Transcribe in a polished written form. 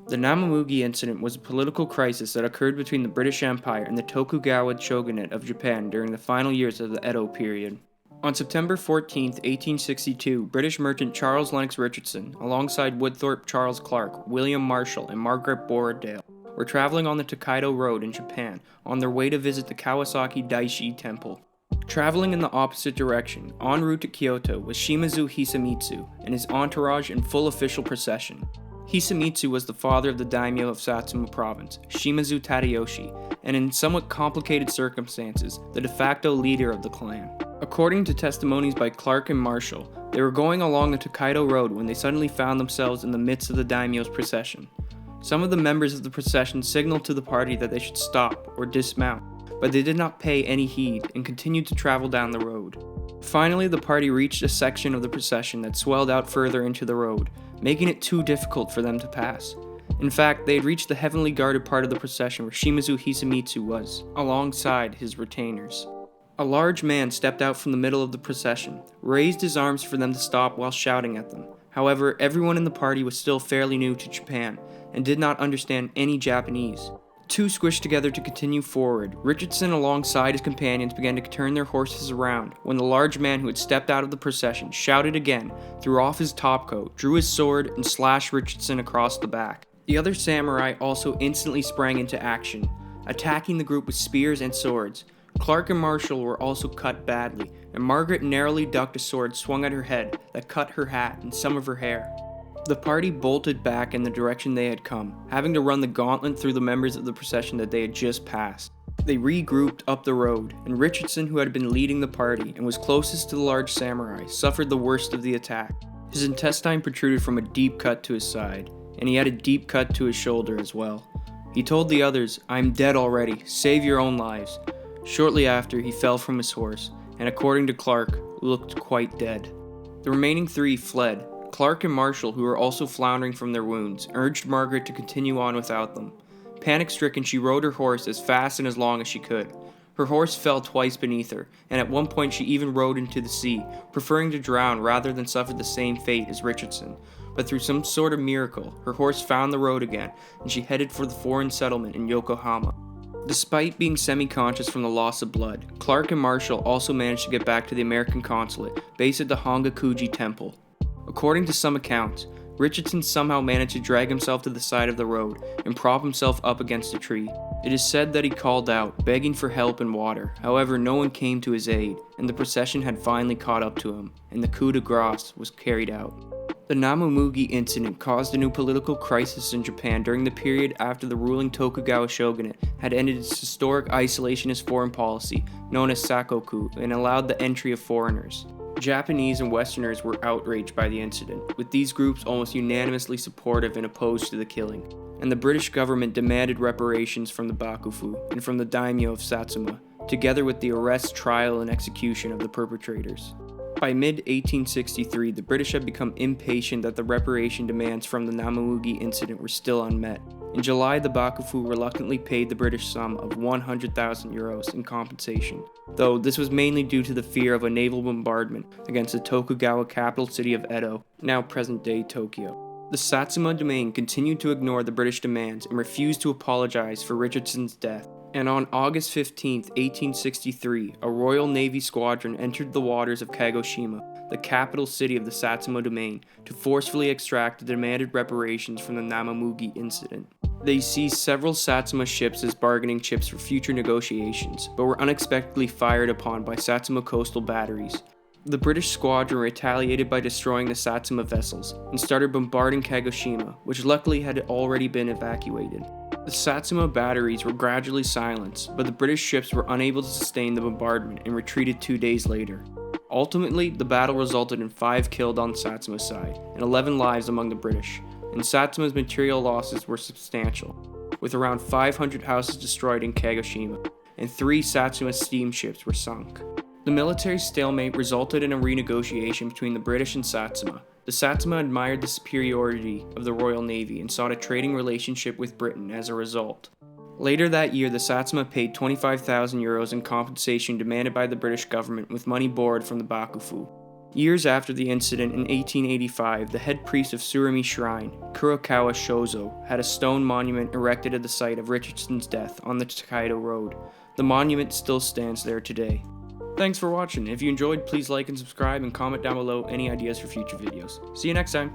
The Namamugi Incident was a political crisis that occurred between the British Empire and the Tokugawa Shogunate of Japan during the final years of the Edo Period. On September 14, 1862, British merchant Charles Lennox Richardson, alongside Woodthorpe Charles Clark, William Marshall, and Margaret Borradaile, were traveling on the Tokaido Road in Japan on their way to visit the Kawasaki Daishi Temple. Traveling in the opposite direction, en route to Kyoto, was Shimazu Hisamitsu and his entourage in full official procession. Hisamitsu was the father of the daimyo of Satsuma Province, Shimazu Tadayoshi, and in somewhat complicated circumstances, the de facto leader of the clan. According to testimonies by Clark and Marshall, they were going along the Tokaido Road when they suddenly found themselves in the midst of the daimyo's procession. Some of the members of the procession signaled to the party that they should stop or dismount, but they did not pay any heed and continued to travel down the road. Finally, the party reached a section of the procession that swelled out further into the road, making it too difficult for them to pass. In fact, they had reached the heavily guarded part of the procession where Shimazu Hisamitsu was, alongside his retainers. A large man stepped out from the middle of the procession, raised his arms for them to stop while shouting at them. However, everyone in the party was still fairly new to Japan and did not understand any Japanese. Too squished together to continue forward, Richardson alongside his companions began to turn their horses around when the large man who had stepped out of the procession shouted again, threw off his topcoat, drew his sword, and slashed Richardson across the back. The other samurai also instantly sprang into action, attacking the group with spears and swords. Clark and Marshall were also cut badly, and Margaret narrowly ducked a sword swung at her head that cut her hat and some of her hair. The party bolted back in the direction they had come, having to run the gauntlet through the members of the procession that they had just passed. They regrouped up the road, and Richardson, who had been leading the party and was closest to the large samurai, suffered the worst of the attack. His intestine protruded from a deep cut to his side, and he had a deep cut to his shoulder as well. He told the others, "I'm dead already, save your own lives." Shortly after, he fell from his horse, and according to Clark, looked quite dead. The remaining three fled. Clark and Marshall, who were also floundering from their wounds, urged Margaret to continue on without them. Panic-stricken, she rode her horse as fast and as long as she could. Her horse fell twice beneath her, and at one point she even rode into the sea, preferring to drown rather than suffer the same fate as Richardson. But through some sort of miracle, her horse found the road again, and she headed for the foreign settlement in Yokohama. Despite being semi-conscious from the loss of blood, Clark and Marshall also managed to get back to the American consulate, based at the Hongakuji Temple. According to some accounts, Richardson somehow managed to drag himself to the side of the road and prop himself up against a tree. It is said that he called out, begging for help and water. However, no one came to his aid, and the procession had finally caught up to him, and the coup de grace was carried out. The Namamugi Incident caused a new political crisis in Japan during the period after the ruling Tokugawa Shogunate had ended its historic isolationist foreign policy, known as Sakoku, and allowed the entry of foreigners. Japanese and Westerners were outraged by the incident, with these groups almost unanimously supportive and opposed to the killing, and the British government demanded reparations from the Bakufu and from the daimyo of Satsuma, together with the arrest, trial, and execution of the perpetrators. By mid-1863, the British had become impatient that the reparation demands from the Namamugi Incident were still unmet. In July, the Bakufu reluctantly paid the British sum of 100,000 euros in compensation, though this was mainly due to the fear of a naval bombardment against the Tokugawa capital city of Edo, now present-day Tokyo. The Satsuma domain continued to ignore the British demands and refused to apologize for Richardson's death. And on August 15, 1863, a Royal Navy squadron entered the waters of Kagoshima, the capital city of the Satsuma domain, to forcefully extract the demanded reparations from the Namamugi Incident. They seized several Satsuma ships as bargaining chips for future negotiations, but were unexpectedly fired upon by Satsuma coastal batteries. The British squadron retaliated by destroying the Satsuma vessels and started bombarding Kagoshima, which luckily had already been evacuated. The Satsuma batteries were gradually silenced, but the British ships were unable to sustain the bombardment and retreated 2 days later. Ultimately, the battle resulted in 5 killed on the Satsuma side and 11 lives among the British, and Satsuma's material losses were substantial, with around 500 houses destroyed in Kagoshima, and 3 Satsuma steamships were sunk. The military stalemate resulted in a renegotiation between the British and Satsuma. The Satsuma admired the superiority of the Royal Navy and sought a trading relationship with Britain as a result. Later that year, the Satsuma paid 25,000 euros in compensation demanded by the British government with money borrowed from the Bakufu. Years after the incident in 1885, the head priest of Surumi Shrine, Kurokawa Shozo, had a stone monument erected at the site of Richardson's death on the Tokaido Road. The monument still stands there today. Thanks for watching. If you enjoyed, please like and subscribe and comment down below any ideas for future videos. See you next time.